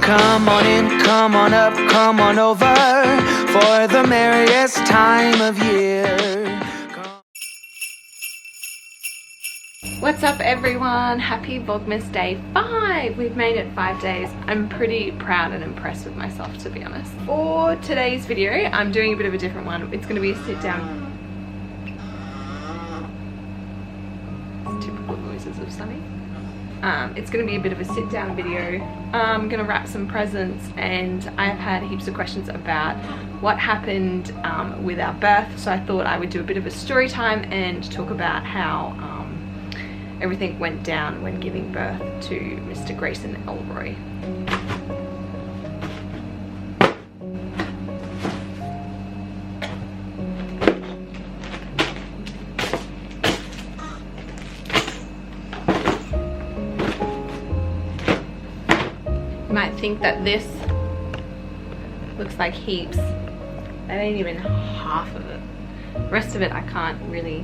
Come on in, come on up, come on over for the merriest time of year. What's up everyone? Happy Vlogmas Day 5! We've made it 5 days. I'm pretty proud and impressed with myself, to be honest. For today's video, I'm doing a bit of a different one. It's going to be a sit down. It's typical noises of Sunny. It's going to be a bit of a sit down video. I'm going to wrap some presents, and I've had heaps of questions about what happened with our birth, so I thought I would do a bit of a story time and talk about how everything went down when giving birth to Mr. Grayson Elroy. You might think that this looks like heaps. That ain't even half of it. The rest of it I can't really...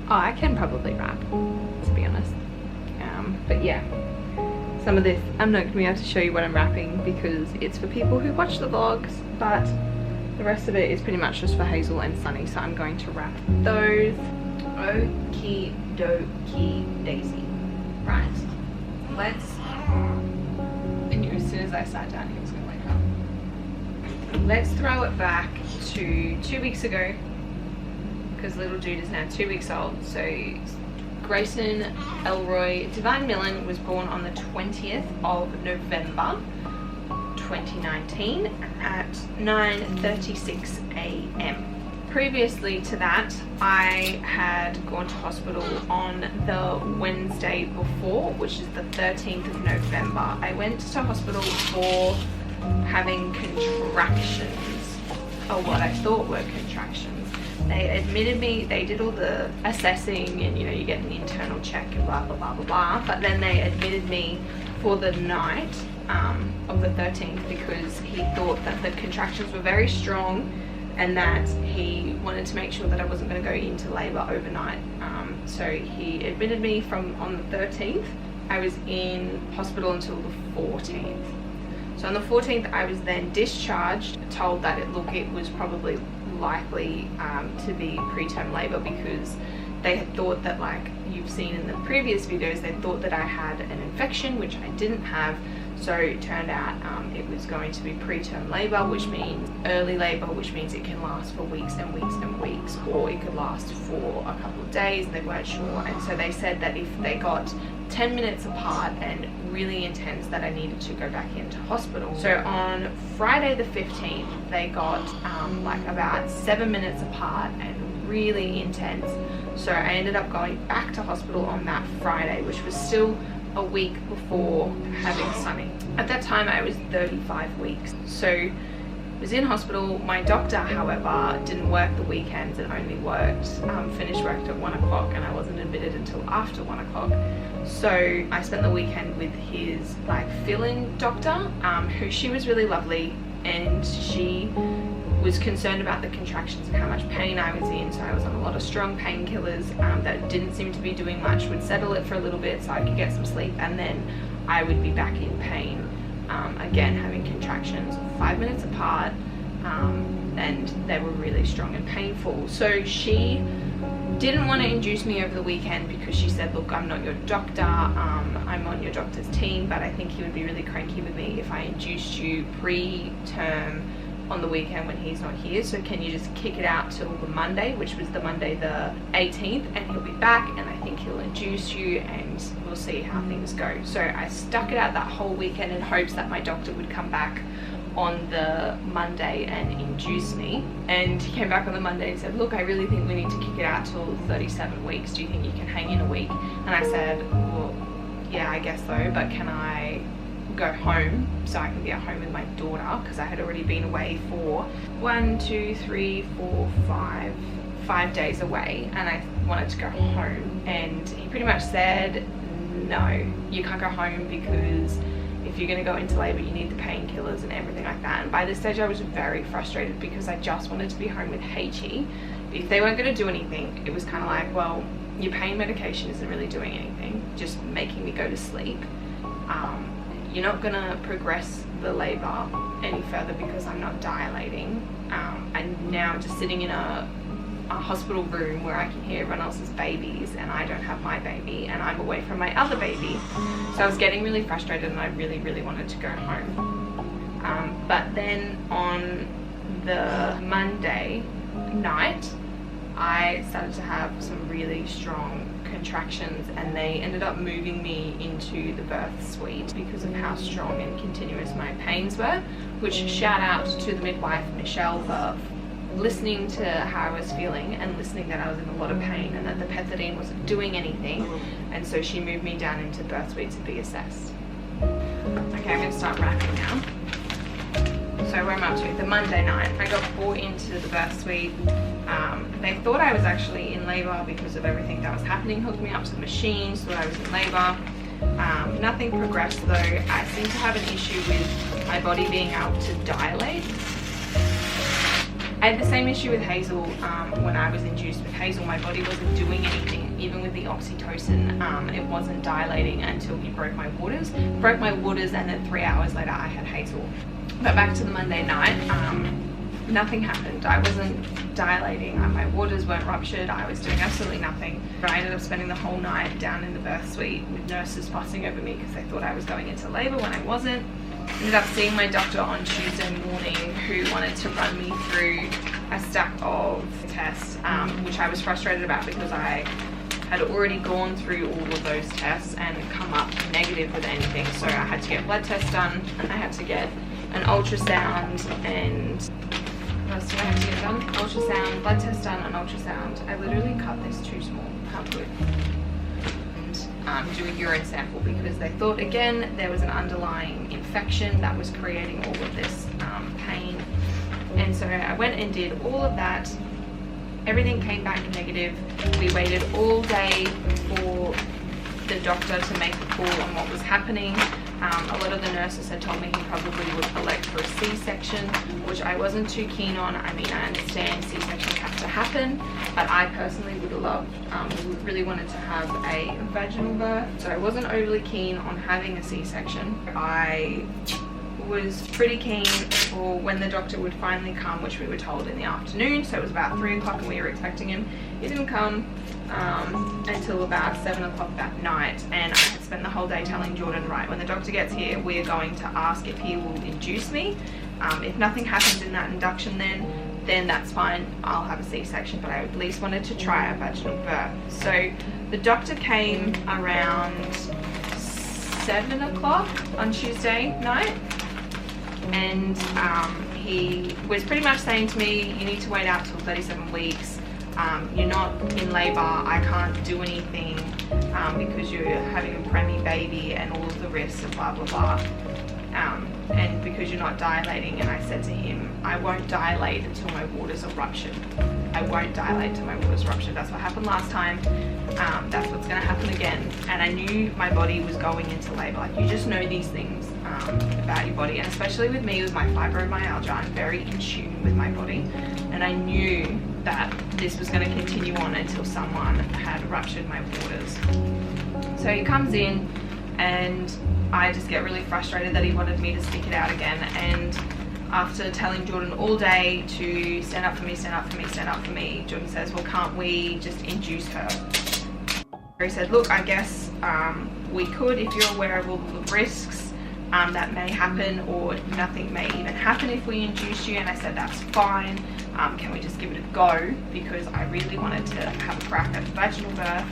Oh, I can probably wrap, to be honest. But yeah, some of this, I'm not going to be able to show you what I'm wrapping because it's for people who watch the vlogs, but the rest of it is pretty much just for Hazel and Sunny, so I'm going to wrap those. Okie dokie daisy. Right, I knew as soon as I sat down he was going to wake up. Let's throw it back to 2 weeks ago, because little dude is now 2 weeks old. So Grayson Elroy Divine Millen was born on the 20th of November 2019 at 9:36 a.m. Previously to that, I had gone to hospital on the Wednesday before, which is the 13th of November. I went to hospital for having contractions, or what I thought were contractions. They admitted me, they did all the assessing and, you know, you get an internal check and blah, blah, blah, blah, blah. But then they admitted me for the night of the 13th because he thought that the contractions were very strong and that he wanted to make sure that I wasn't going to go into labour overnight. So he admitted me on the 13th. I was in hospital until the 14th. So on the 14th I was then discharged, told that it was probably likely to be preterm labour because they had thought that, like you've seen in the previous videos, they thought that I had an infection, which I didn't have. So it turned out it was going to be preterm labour, which means early labour, which means it can last for weeks and weeks and weeks, or it could last for a couple of days. They weren't sure, and so they said that if they got 10 minutes apart and really intense, that I needed to go back into hospital. So on Friday the 15th they got like about 7 minutes apart and really intense. So I ended up going back to hospital on that Friday, which was still a week before having Sunny. At that time I was 35 weeks, so I was in hospital. My doctor, however, didn't work the weekends and only finished work at 1 o'clock, and I wasn't admitted until after 1 o'clock. So I spent the weekend with his fill-in doctor, who she was really lovely, and she was concerned about the contractions and how much pain I was in. So I was on a lot of strong painkillers that didn't seem to be doing much, would settle it for a little bit so I could get some sleep, and then I would be back in pain. Again, having contractions 5 minutes apart, and they were really strong and painful. So she didn't want to induce me over the weekend because she said, look, I'm not your doctor, I'm on your doctor's team, but I think he would be really cranky with me if I induced you pre-term on the weekend when he's not here, so can you just kick it out till the Monday, which was the Monday the 18th, and he'll be back and I think he'll induce you and we'll see how things go. So I stuck it out that whole weekend in hopes that my doctor would come back on the Monday and induce me, and he came back on the Monday and said, look, I really think we need to kick it out till 37 weeks. Do you think you can hang in a week? And I said, well, yeah, I guess so, but can I go home so I can be at home with my daughter, because I had already been away for 5 days away and I wanted to go home. And he pretty much said, no, you can't go home because if you're going to go into labour you need the painkillers and everything like that. And by this stage I was very frustrated because I just wanted to be home with HE. If they weren't going to do anything, it was kind of like, well, your pain medication isn't really doing anything, just making me go to sleep. you're not gonna progress the labor any further because I'm not dilating. I'm now just sitting in a hospital room where I can hear everyone else's babies and I don't have my baby and I'm away from my other baby. So I was getting really frustrated and I really wanted to go home. But then on the Monday night, I started to have some really strong contractions and they ended up moving me into the birth suite because of how strong and continuous my pains were, which shout out to the midwife Michelle for listening to how I was feeling and listening that I was in a lot of pain and that the pethidine wasn't doing anything, and so she moved me down into birth suite to be assessed. Okay, I'm going to start wrapping now. So where am I up to? The Monday night, I got brought into the birth suite. They thought I was actually in labour because of everything that was happening, hooked me up to the machines, thought I was in labour. Nothing progressed though. I seem to have an issue with my body being able to dilate. I had the same issue with Hazel when I was induced with Hazel. My body wasn't doing anything, even with the oxytocin. It wasn't dilating until he broke my waters. Broke my waters, and then 3 hours later I had Hazel. But back to the Monday night, nothing happened. I wasn't dilating, my waters weren't ruptured, I was doing absolutely nothing. But I ended up spending the whole night down in the birth suite with nurses fussing over me because they thought I was going into labour when I wasn't. Ended up seeing my doctor on Tuesday morning, who wanted to run me through a stack of tests, which I was frustrated about because I had already gone through all of those tests and come up negative with anything. So I had to get blood tests done, and I had to get an ultrasound, and what else do I have to get done? Ultrasound, blood test done, an ultrasound. I literally cut this too small. How good. Do a urine sample because they thought again there was an underlying infection that was creating all of this pain. And so I went and did all of that. Everything came back negative. We waited all day for the doctor to make a call on what was happening. A lot of the nurses had told me he probably would elect for a C-section, which I wasn't too keen on. I mean, I understand C-sections have to happen, but I personally would have loved, really wanted to have a vaginal birth, so I wasn't overly keen on having a C-section. I was pretty keen for when the doctor would finally come, which we were told in the afternoon, so it was about 3 o'clock and we were expecting him. He didn't come until about 7 o'clock that night, and I had spent the whole day telling Jordan, right, when the doctor gets here, we are going to ask if he will induce me. If nothing happens in that induction then that's fine, I'll have a C-section, but I at least wanted to try a vaginal birth. So the doctor came around 7 o'clock on Tuesday night, and he was pretty much saying to me, you need to wait out till 37 weeks. You're not in labour, I can't do anything because you're having a preemie baby and all of the risks and blah blah blah, and because you're not dilating. And I said to him, I won't dilate until my waters are ruptured. I won't dilate until my waters are ruptured. That's what happened last time, that's what's going to happen again. And I knew my body was going into labour. Like, you just know these things about your body, and especially with me with my fibromyalgia, I'm very in tune with my body, and I knew that this was going to continue on until someone had ruptured my waters. So he comes in and I just get really frustrated that he wanted me to stick it out again, and after telling Jordan all day to stand up for me, stand up for me, stand up for me, Jordan says, well, can't we just induce her? He said, look, I guess we could if you're aware of all the risks that may happen, or nothing may even happen if we induce you. And I said, that's fine. Can we just give it a go? Because I really wanted to have a crack at the vaginal birth.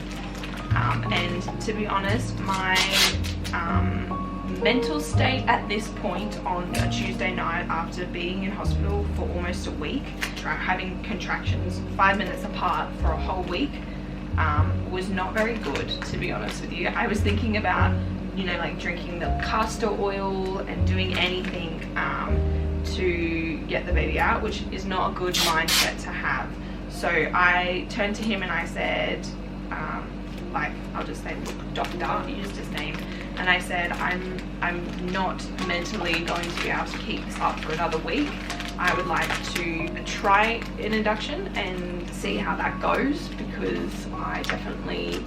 And to be honest, my mental state at this point on a Tuesday night, after being in hospital for almost a week, having contractions 5 minutes apart for a whole week, was not very good, to be honest with you. I was thinking about, you know, like drinking the castor oil and doing anything to get the baby out, which is not a good mindset to have. So I turned to him and I said, like, I'll just say, look, doctor, he used his name, and I said, I'm not mentally going to be able to keep this up for another week. I would like to try an induction and see how that goes, because I definitely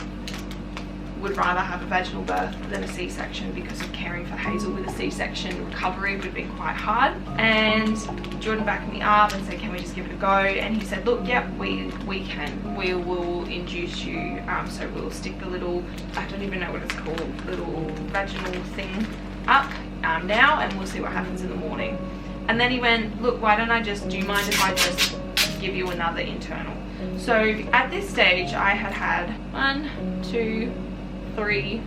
would rather have a vaginal birth than a C-section because of caring for Hazel with a C-section. Recovery would have been quite hard. And Jordan backed me up and said, can we just give it a go? And he said, look, yep, we can. We will induce you. So we'll stick the little, I don't even know what it's called, little vaginal thing up now, and we'll see what happens in the morning. And then he went, look, why don't I just, do you mind if I just give you another internal? So at this stage I had 1, 2, 3,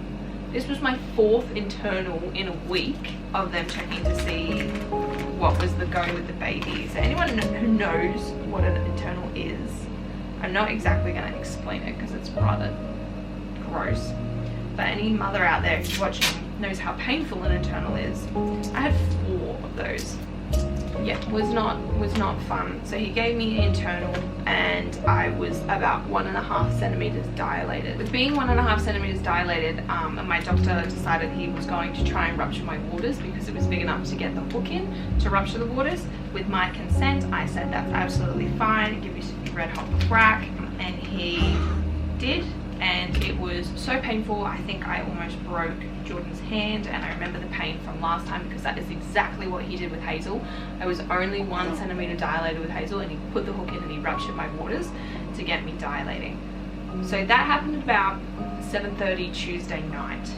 this was my 4th internal in a week of them checking to see what was the go with the baby. So anyone who knows what an internal is, I'm not exactly going to explain it because it's rather gross, but any mother out there who's watching knows how painful an internal is. I had 4 of those. Yeah, was not fun. So he gave me an internal and I was about 1.5 centimeters dilated. With being 1.5 centimeters dilated, my doctor decided he was going to try and rupture my waters because it was big enough to get the hook in to rupture the waters. With my consent, I said that's absolutely fine, give you some red hot crack, and he did. And it was so painful, I think I almost broke Jordan's hand, and I remember the pain from last time because that is exactly what he did with Hazel. I was only 1 centimeter dilated with Hazel, and he put the hook in and he ruptured my waters to get me dilating. So that happened about 7:30 Tuesday night.